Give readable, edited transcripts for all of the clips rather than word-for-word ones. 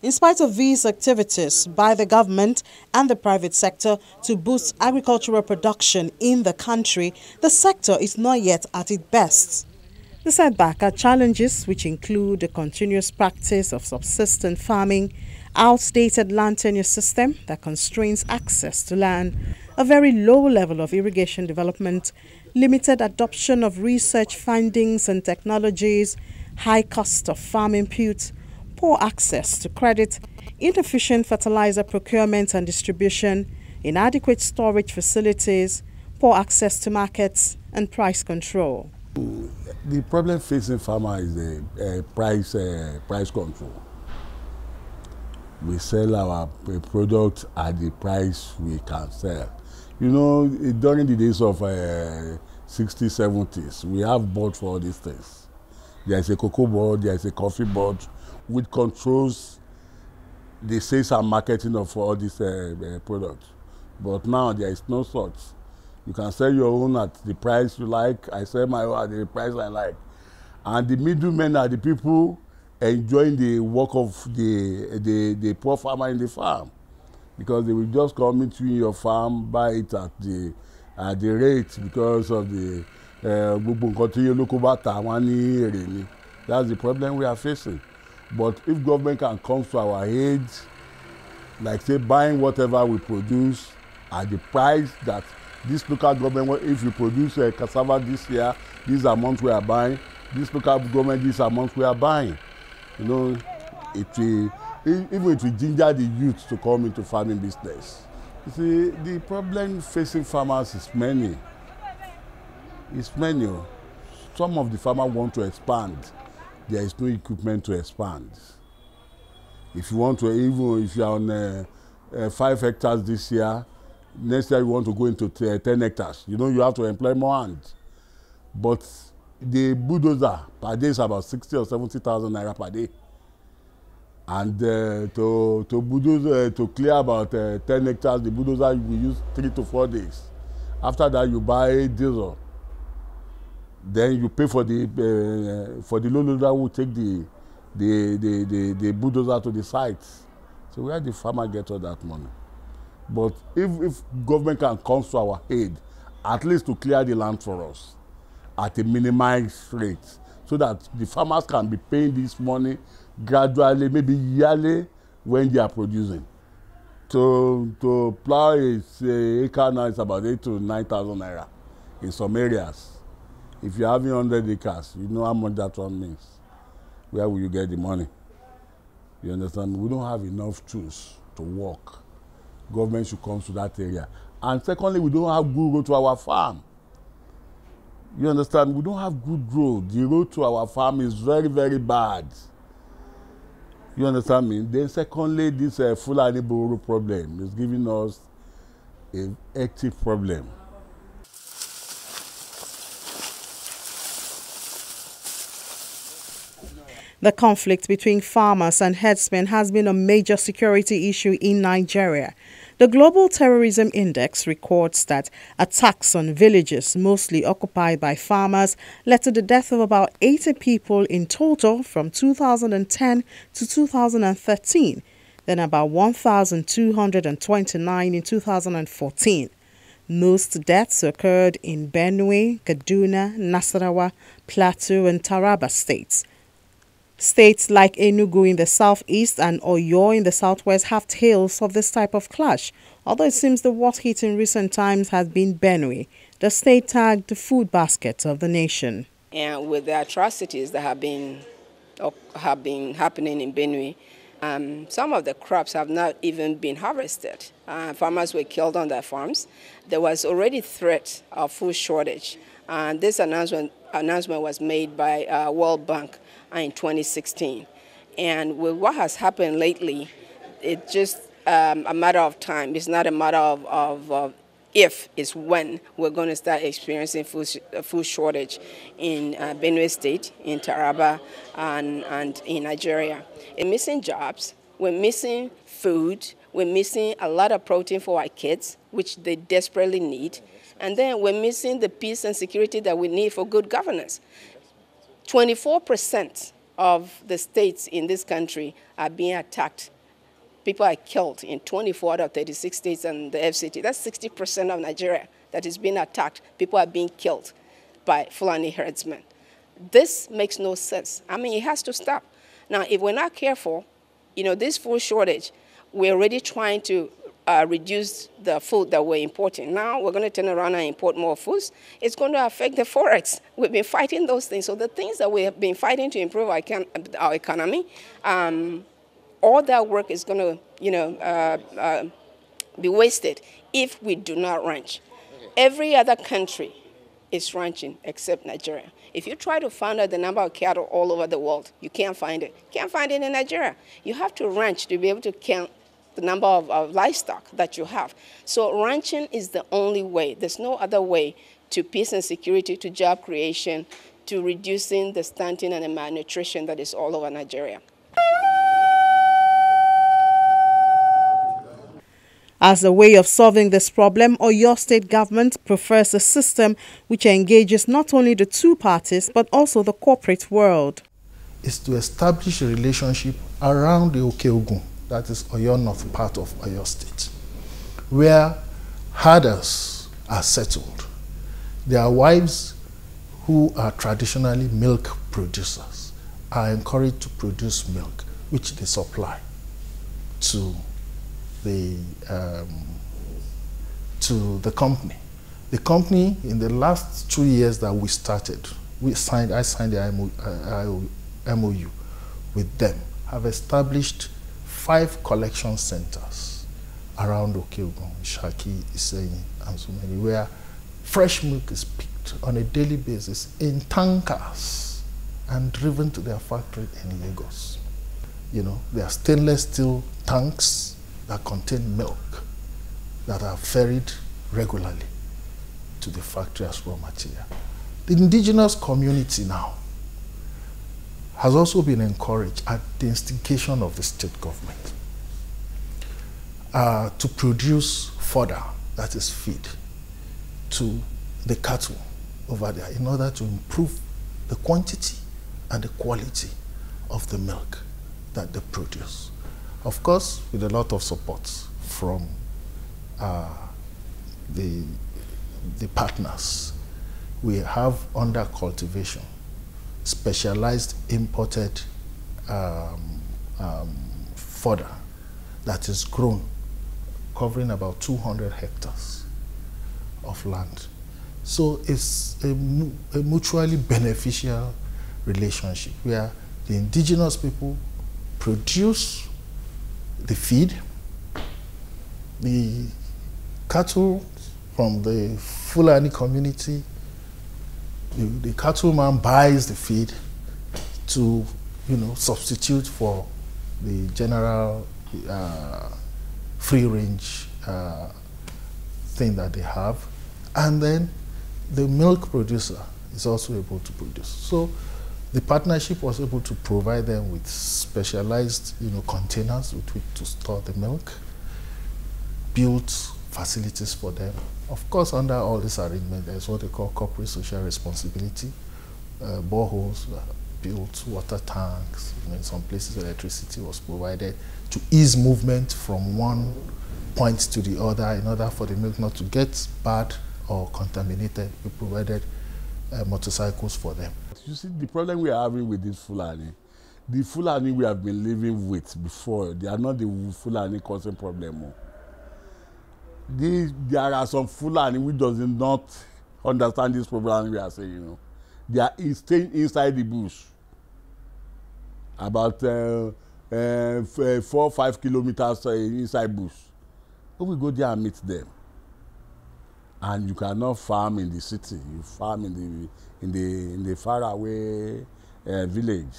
In spite of these activities by the government and the private sector to boost agricultural production in the country, the sector is not yet at its best. The setback are challenges which include the continuous practice of subsistence farming, outdated land tenure system that constrains access to land, a very low level of irrigation development, limited adoption of research findings and technologies, high cost of farm inputs, poor access to credit, inefficient fertilizer procurement and distribution, inadequate storage facilities, poor access to markets, and price control. The problem facing farmers is the price control. We sell our product at the price we can sell. You know, during the days of 60s, 70s, we have board for all these things. There is a cocoa board, there is a coffee board, which controls the sales and marketing of all these products. But now there is no such. You can sell your own at the price you like. I sell my own at the price I like. And the middlemen are the people enjoying the work of the poor farmer in the farm. Because they will just come into your farm, buy it at the rate because of the that's the problem we are facing. But if government can come to our aid, like say buying whatever we produce at the price that this local government, if you produce cassava this year, this amount we are buying, this local government, this amount we are buying. You know, it will ginger the youth to come into farming business. You see, the problem facing farmers is many. It's many. Some of the farmers want to expand. There is no equipment to expand. If you want to, even if you are on 5 hectares this year, next year you want to go into 10 hectares. You know, you have to employ more hands. But the bulldozer per day is about 60 or 70,000 naira per day. And to bulldoze, to clear about 10 hectares, the bulldozer will use 3 to 4 days. After that, you buy diesel. Then you pay for the loader who will take the bulldozer to the site. So where the farmer get all that money? But if government can come to our aid, at least to clear the land for us at a minimized rate, so that the farmers can be paying this money gradually, maybe yearly, when they are producing. To plow a acre now is about 8,000 to 9,000 naira in some areas. If you're having 100 acres, you know how much that one means. Where will you get the money? You understand? We don't have enough tools to work. Government should come to that area. And secondly, we don't have good road to our farm. You understand? We don't have good road. The road to our farm is very, very bad. You understand me? Then secondly, this Fulani Boro problem is giving us an active problem. The conflict between farmers and herdsmen has been a major security issue in Nigeria. The Global Terrorism Index records that attacks on villages, mostly occupied by farmers, led to the death of about 80 people in total from 2010 to 2013, then about 1,229 in 2014. Most deaths occurred in Benue, Kaduna, Nasarawa, Plateau, and Taraba states. States like Enugu in the southeast and Oyo in the southwest have tales of this type of clash, although it seems the worst hit in recent times has been Benue, the state tagged the food basket of the nation. And with the atrocities that have been happening in Benue, some of the crops have not even been harvested. Farmers were killed on their farms. There was already threat of food shortage. And this announcement was made by World Bank in 2016. And with what has happened lately, it's just a matter of time. It's not a matter of if, it's when we're going to start experiencing food shortage in Benue State, in Taraba, and in Nigeria. We're missing jobs, we're missing food, we're missing a lot of protein for our kids, which they desperately need. And then we're missing the peace and security that we need for good governance. 24% of the states in this country are being attacked people are killed in 24 out of 36 states and the FCT. That's 60% of Nigeria that is being attacked. People are being killed by Fulani herdsmen. This makes no sense. I mean, it has to stop. Now, if we're not careful, this food shortage, we're already trying to reduce the food that we're importing. Now we're going to turn around and import more foods. It's going to affect the forex. We've been fighting those things. So the things that we have been fighting to improve our economy, all that work is going to, be wasted if we do not ranch. Every other country is ranching except Nigeria. If you try to find out the number of cattle all over the world, you can't find it. Can't find it in Nigeria. You have to ranch to be able to count the number of livestock that you have. So ranching is the only way. There's no other way to peace and security, to job creation, to reducing the stunting and the malnutrition that is all over Nigeria. As a way of solving this problem, Oyo State government prefers a system which engages not only the two parties, but also the corporate world. Is to establish a relationship around the Okeogun, that is Oyo North part of Oyo State, where herders are settled. Their wives, who are traditionally milk producers, are encouraged to produce milk, which they supply to the company. The company, in the last 2 years that we started, I signed the MOU with them, have established 5 collection centers around Okeogun, Shaki, Isenyi, and so many, where fresh milk is picked on a daily basis in tankers and driven to their factory in Lagos. There are stainless steel tanks that contain milk that are ferried regularly to the factory as raw material. The indigenous community now has also been encouraged at the instigation of the state government to produce fodder, that is feed, to the cattle over there in order to improve the quantity and the quality of the milk that they produce. Of course, with a lot of support from the partners. We have under cultivation specialized imported fodder that is grown, covering about 200 hectares of land. So it's a mutually beneficial relationship where the indigenous people produce the feed, the cattle from the Fulani community, the cattleman buys the feed to, substitute for the general free-range thing that they have, and then the milk producer is also able to produce. So the partnership was able to provide them with specialized, containers with which to store the milk, built facilities for them. Of course, under all this arrangement, there's what they call corporate social responsibility. Boreholes, built water tanks. In some places, electricity was provided to ease movement from one point to the other in order for the milk not to get bad or contaminated. We provided motorcycles for them. You see, the problem we are having with this Fulani, the Fulani we have been living with before, they are not the Fulani causing problem. There are some Fulani who does not understand this problem we are saying. They are staying inside the bush, about 4 or 5 kilometers inside bush. So we go there and meet them. And you cannot farm in the city. You farm in the faraway village.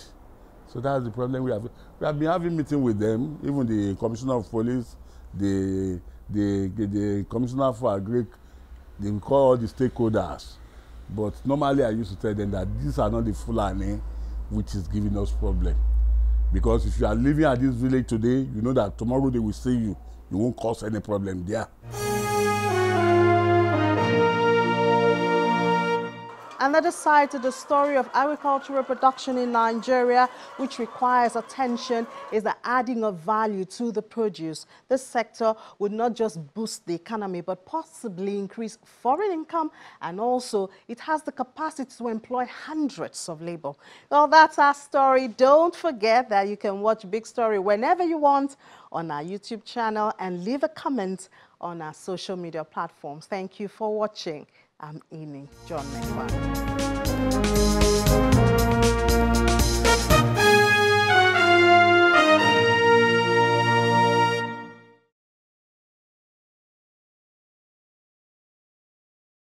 So that's the problem we have. We have been having meeting with them. Even the commissioner of police, the commissioner for agric, they will call all the stakeholders. But normally I used to tell them that these are not the Fulani which is giving us problem. Because if you are living at this village today, you know that tomorrow they will see you. You won't cause any problem there. another side to the story of agricultural production in Nigeria, which requires attention, is the adding of value to the produce. This sector would not just boost the economy, but possibly increase foreign income, and also it has the capacity to employ hundreds of labor. Well, that's our story. Don't forget that you can watch Big Story whenever you want on our YouTube channel and leave a comment on our social media platforms. Thank you for watching. I'm Ini John Mekwa.